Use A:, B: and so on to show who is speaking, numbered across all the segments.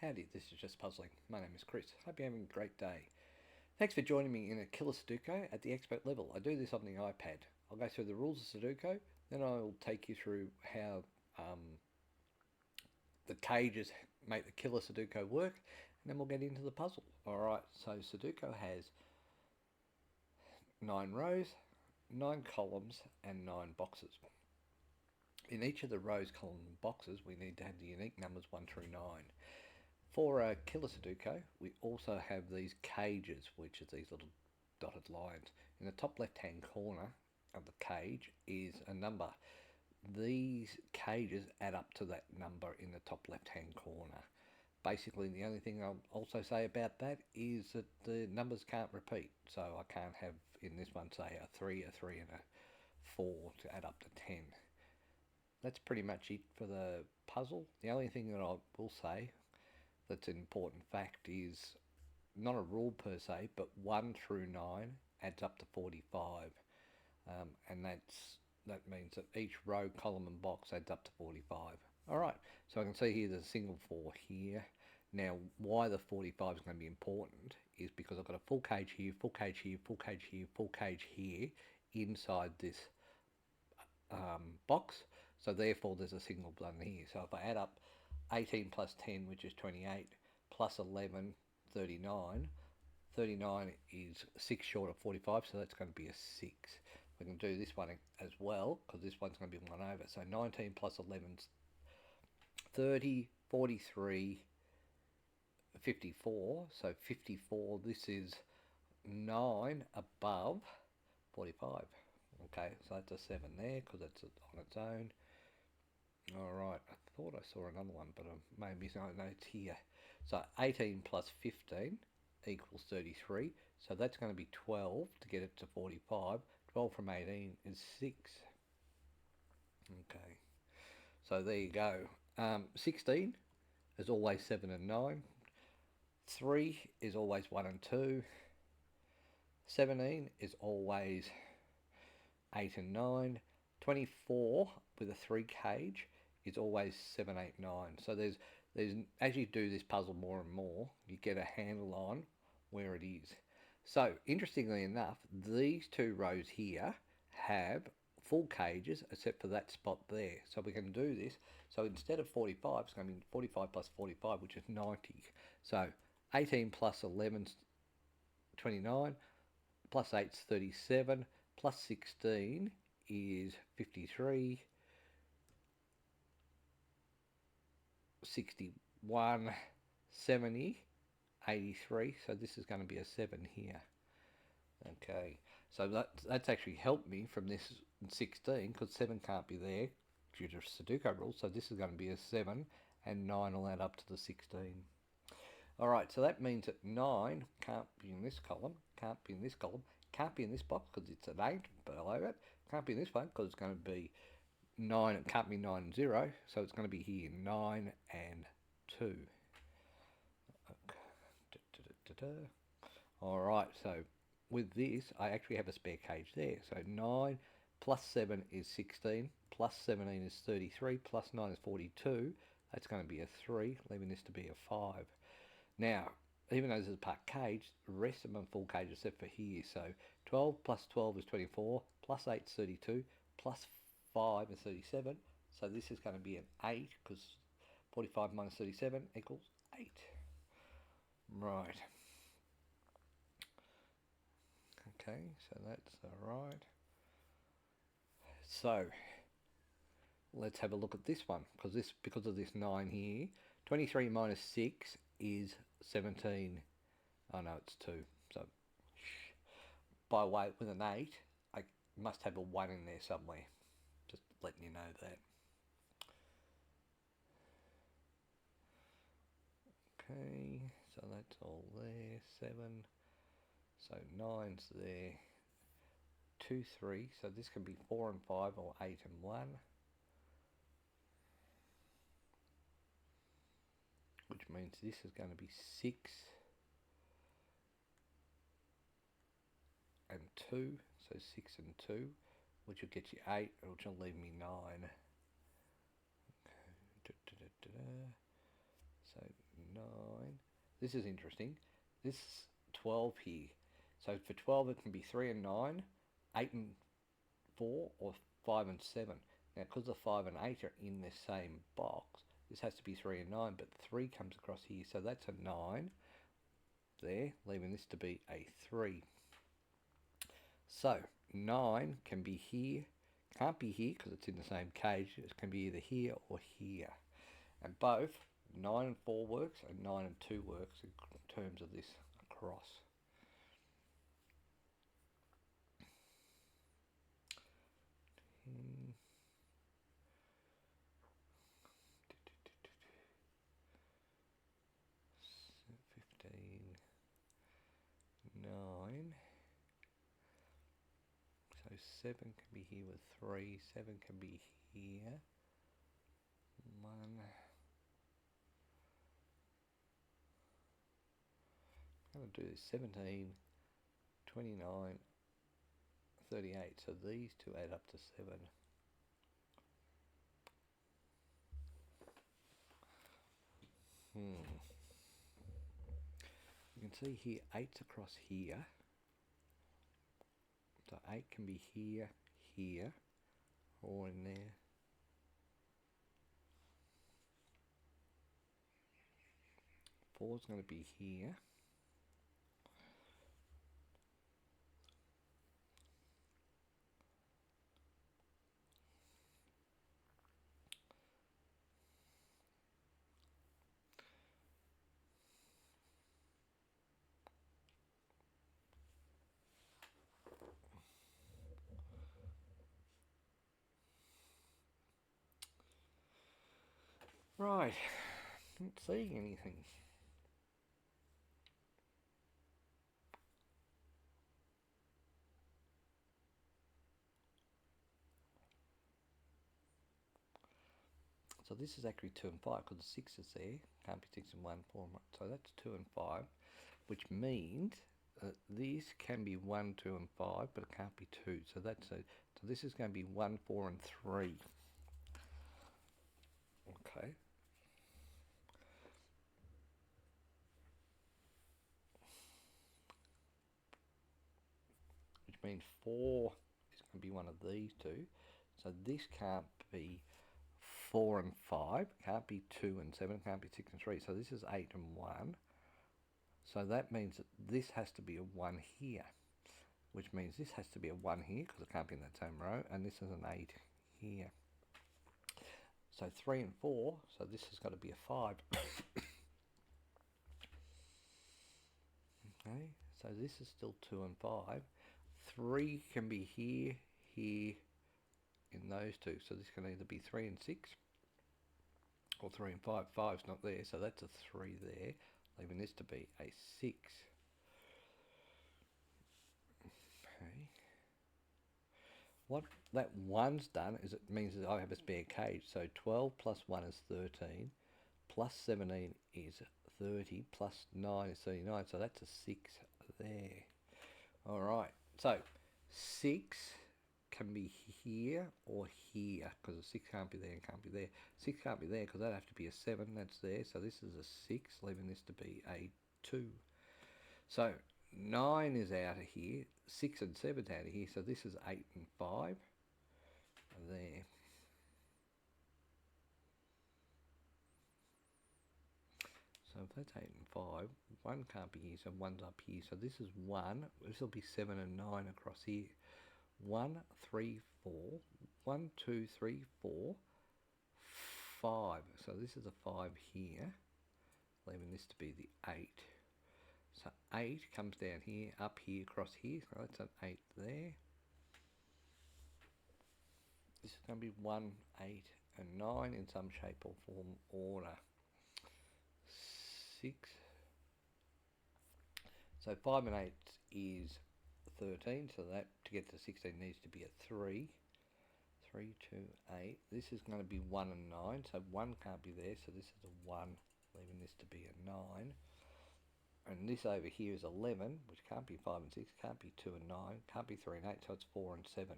A: Howdy, this is Just Puzzling. My name is Chris. Hope you're having a great day. Thanks for joining me in a Killer Sudoku at the expert level. I do this on the iPad. I'll go through the rules of Sudoku, then I'll take you through how the cages make the Killer Sudoku work, and then we'll get into the puzzle. Alright, so Sudoku has 9 rows, 9 columns, and 9 boxes. In each of the rows, columns, and boxes, we need to have the unique numbers 1 through 9. For a Killer Sudoku, we also have these cages, which is these little dotted lines. In the top left-hand corner of the cage is a number. These cages add up to that number in the top left-hand corner. Basically, the only thing I'll also say about that is that the numbers can't repeat. So I can't have, in this one, say a 3, and a 4 to add up to 10. That's pretty much it for the puzzle. The only thing that I will say that's an important fact is not a rule per se, but 1 through 9 adds up to 45, and that means that each row, column, and box adds up to 45. All right, so I can see here there's a single 4 here. Now, why the 45 is going to be important is because I've got a full cage here, full cage here, full cage here, full cage here inside this box, so therefore there's a single button here. So if I add up 18 plus 10, which is 28, plus 11, 39. 39 is 6 short of 45, so that's going to be a 6. We can do this one as well, because this one's going to be 1 over. So 19 plus 11 is 30, 43, 54. So 54, this is 9 above 45. Okay, so that's a 7 there, because that's on its own. Alright, I thought I saw another one, but maybe no, it's here. So 18 plus 15 equals 33. So that's going to be 12 to get it to 45. 12 from 18 is 6. Okay, so there you go. 16 is always 7 and 9. 3 is always 1 and 2. 17 is always 8 and 9. 24 with a 3 cage is always 7, 8, 9. So there's as you do this puzzle more and more, you get a handle on where it is. So interestingly enough, these 2 rows here have full cages except for that spot there. So we can do this. So instead of 45, it's going to be 45 plus 45, which is 90. So 18 plus 11 is 29, plus 8 is 37, plus 16 is 53, 61, 70, 83. So this is going to be a 7 here. Okay, so that's actually helped me from this 16, because 7 can't be there due to Sudoku rules. So this is going to be a 7, and 9 will add up to the 16. Alright, so that means that 9 can't be in this column, can't be in this column, can't be in this box because it's an 8 below it, can't be in this one because it's going to be 9, it can't be 9 and 0, so it's going to be here 9 and 2. Okay. Alright, so with this I actually have a spare cage there. So 9 plus 7 is 16, plus 17 is 33, plus 9 is 42. That's going to be a 3, leaving this to be a 5. Now, even though this is a part cage, the rest of them are full cage except for here. So 12 plus 12 is 24, plus 8 is 32, plus 5 is 37. So this is going to be an 8, because 45 minus 37 equals 8. Right. Okay, so that's alright. So let's have a look at this one, because of this 9 here. 23 minus 6 is 17. Oh no, it's 2. So by way with an 8, I must have a 1 in there somewhere. Just letting you know that. Okay, so that's all there. 7. So 9's there. 2, 3. So this can be 4 and 5, or 8 and 1. Which means this is going to be 6 and 2. So 6 and 2, which will get you 8, which will leave me 9. Okay. So 9. This is interesting. This 12 here. So for 12 it can be 3 and 9, 8 and 4, or 5 and 7. Now because the 5 and 8 are in the same box, this has to be 3 and 9, but 3 comes across here, so that's a 9 there, leaving this to be a 3. So 9 can be here, can't be here because it's in the same cage, it can be either here or here. And both 9 and 4 works and 9 and 2 works in terms of this cross. Hmm. 15, 9. So 7 can be here with 3, 7 can be here. 1. I'm going to do this 17, 29, 38. So these two add up to 7. You can see here 8's across here. So 8 can be here, here, or in there. 4's going to be here. Right, not seeing anything. So this is actually 2 and 5 because the 6 is there. Can't be 6 and 1, 4 and 1. So that's 2 and 5, which means these can be 1, 2 and 5, but it can't be 2. So that's so this is going to be 1, 4 and 3. Okay. Which means 4 is going to be one of these two. So this can't be 4 and 5, can't be 2 and 7, can't be 6 and 3. So this is 8 and 1. So that means that this has to be a 1 here, which means this has to be a 1 here because it can't be in that same row, and this is an 8 here. So 3 and 4, so this has got to be a 5. Okay, so this is still 2 and 5. 3 can be here, here, in those two. So this can either be 3 and 6, or 3 and 5. 5's not there, so that's a 3 there, leaving this to be a 6. Okay. What that 1's done is it means that I have a spare cage. So 12 plus 1 is 13, plus 17 is 30, plus 9 is 39. So that's a 6 there. All right. So 6 can be here or here because a 6 can't be there and can't be there. 6 can't be there because that'd have to be a 7. That's there. So this is a 6, leaving this to be a 2. So 9 is out of here. 6 and 7's out of here. So this is 8 and 5. There. So if that's 8 and 5, 1 can't be here, so 1's up here. So this is 1. This will be 7 and 9 across here. 1, 3, 4. 1, 2, 3, 4. 5. So this is a 5 here, leaving this to be the 8. So 8 comes down here, up here, across here. So that's an 8 there. This is going to be 1, 8, and 9 in some shape or form order. 6. So 5 and 8 is 13, so that to get to 16 needs to be a 3. 3, 2, 8. This is going to be 1 and 9, so 1 can't be there, so this is a 1, leaving this to be a 9. And this over here is 11, which can't be 5 and 6, can't be 2 and 9, can't be 3 and 8, so it's 4 and 7.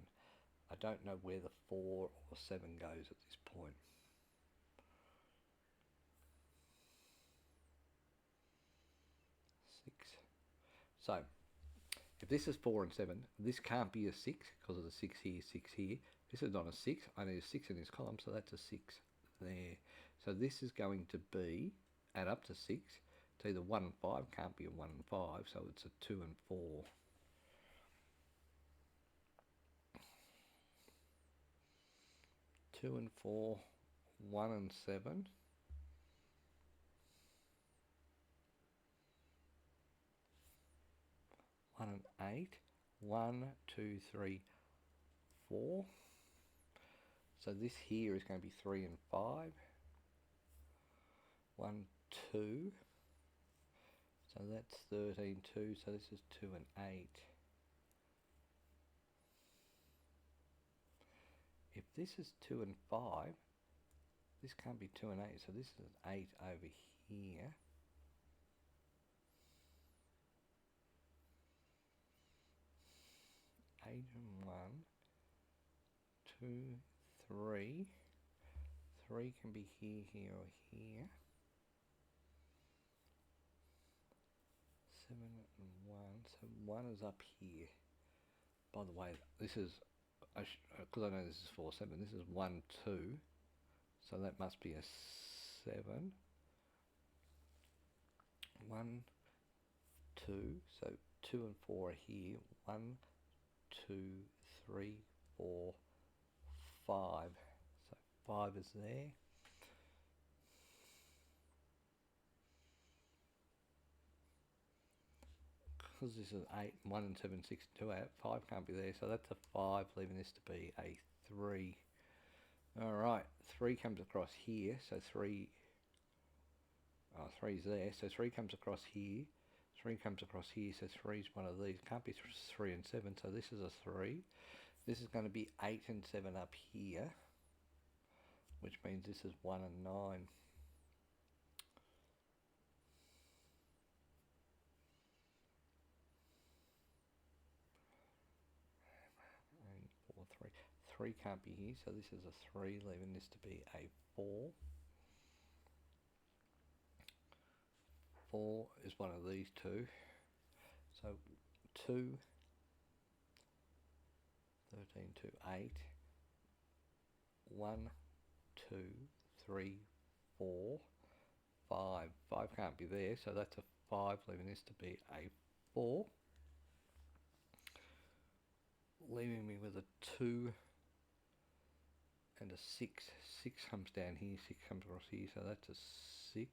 A: I don't know where the 4 or 7 goes at this point. So if this is 4 and 7, this can't be a 6 because of the 6 here, 6 here. This is not a 6. I need a 6 in this column, so that's a 6 there. So this is going to be, add up to 6. It's either 1 and 5, can't be a 1 and 5, so it's a 2 and 4. 2 and 4, 1 and 7. 1 and 8. 1, 2, 3, 4. So this here is going to be 3 and 5. 1, 2. So that's 13, 2. So this is 2 and 8. If this is 2 and 5, this can't be 2 and 8. So this is 8 over here. 8 and 1, 2, 3. 3 can be here, here, or here. 7 and 1, so 1 is up here. By the way, this is, because I know this is 4, 7, this is 1, 2. So that must be a 7. 1, 2, so 2 and 4 are here. 1, 2, 3, 4, 5. So 5 is there. Because this is 8, 1 and 7, 6, 2, 8, 5 can't be there, so that's a 5, leaving this to be a 3. Alright, 3 comes across here, so 3, 3's there, so 3 comes across here, 3 comes across here, so 3's one of these, can't be 3 and 7, so this is a 3. This is going to be 8 and 7 up here, which means this is 1 and 9. 3 can't be here, so this is a 3, leaving this to be a 4. 4 is one of these two. So 2, 13, 2, 8. 1, 2, 3, 4, 5. 5 can't be there, so that's a 5, leaving this to be a 4. Leaving me with a 2 and a 6. 6 comes down here, 6 comes across here, so that's a 6.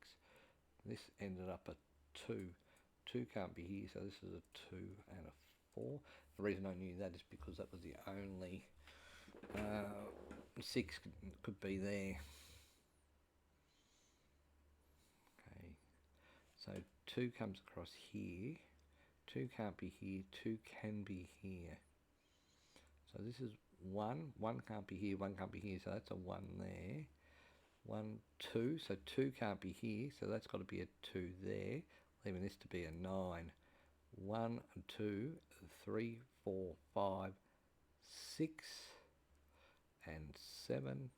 A: This ended up a 2. 2 can't be here, so this is a 2 and a 4. The reason I knew that is because that was the only 6 could be there. Okay, so 2 comes across here. 2 can't be here, 2 can be here. So this is 1, 1 can't be here, 1 can't be here, so that's a 1 there. 1, 2, so 2 can't be here, so that's got to be a 2 there, leaving this to be a 9. 1, 2, 3, 4, 5, 6, and 7.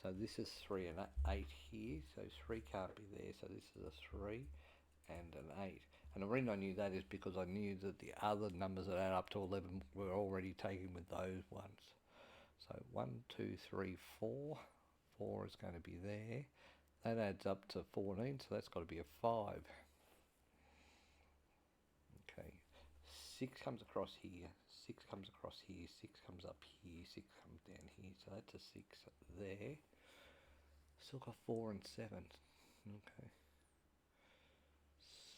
A: So this is 3 and 8 here, so 3 can't be there, so this is a 3 and an 8. And the reason I knew that is because I knew that the other numbers that add up to 11 were already taken with those ones. So 1, 2, 3, 4. 4 is going to be there. That adds up to 14, so that's got to be a 5. Okay, 6 comes across here, 6 comes across here, 6 comes up here, 6 comes down here, so that's a 6 there. Still got 4 and 7. Okay.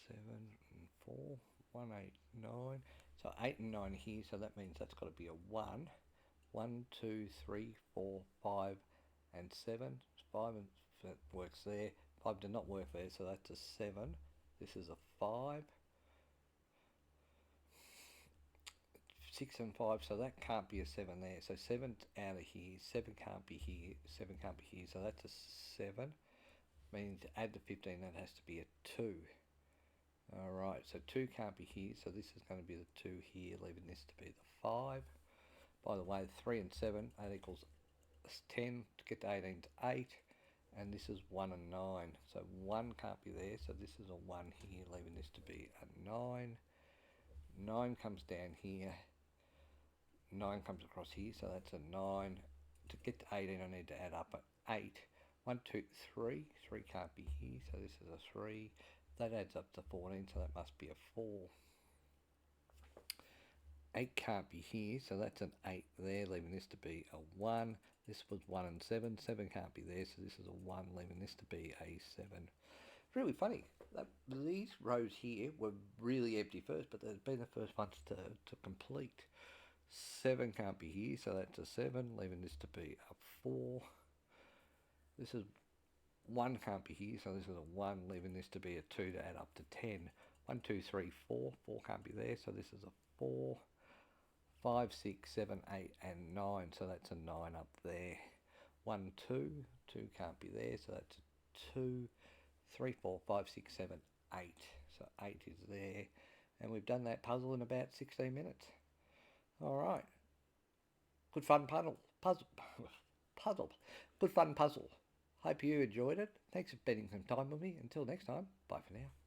A: 7 and 4, 1, 8, 9. So 8 and 9 here, so that means that's got to be a 1. 1, 2, 3, 4, 5, and 7. 5 and that works there. 5 did not work there, so that's a 7. This is a 5. 6 and 5, so that can't be a 7 there. So 7's out of here. 7 can't be here. 7 can't be here, so that's a 7. Means add to 15, that has to be a 2. Alright, so 2 can't be here, so this is going to be the 2 here, leaving this to be the 5. By the way, 3 and 7, that equals 10 to get to 18 to 8, and this is 1 and 9. So 1 can't be there, so this is a 1 here, leaving this to be a 9. 9 comes down here, 9 comes across here, so that's a 9. To get to 18 I need to add up an 8. 1, 2, 3. 3 can't be here, so this is a 3. That adds up to 14, so that must be a 4. 8 can't be here, so that's an 8 there, leaving this to be a 1. This was 1 and 7. 7 can't be there, so this is a 1, leaving this to be a 7. Really funny. These rows here were really empty first, but they've been the first ones to complete. 7 can't be here, so that's a 7, leaving this to be a 4. This is 1 can't be here, so this is a 1, leaving this to be a 2 to add up to 10. 1, 2, 3, 4. 4 can't be there, so this is a 4. 5, 6, 7, 8, and 9, so that's a 9 up there. 1, 2. 2 can't be there, so that's a 2. 3, 4, 5, 6, 7, 8. So 8 is there. And we've done that puzzle in about 16 minutes. Alright. Good fun puzzle. Good fun puzzle. Hope you enjoyed it. Thanks for spending some time with me. Until next time, bye for now.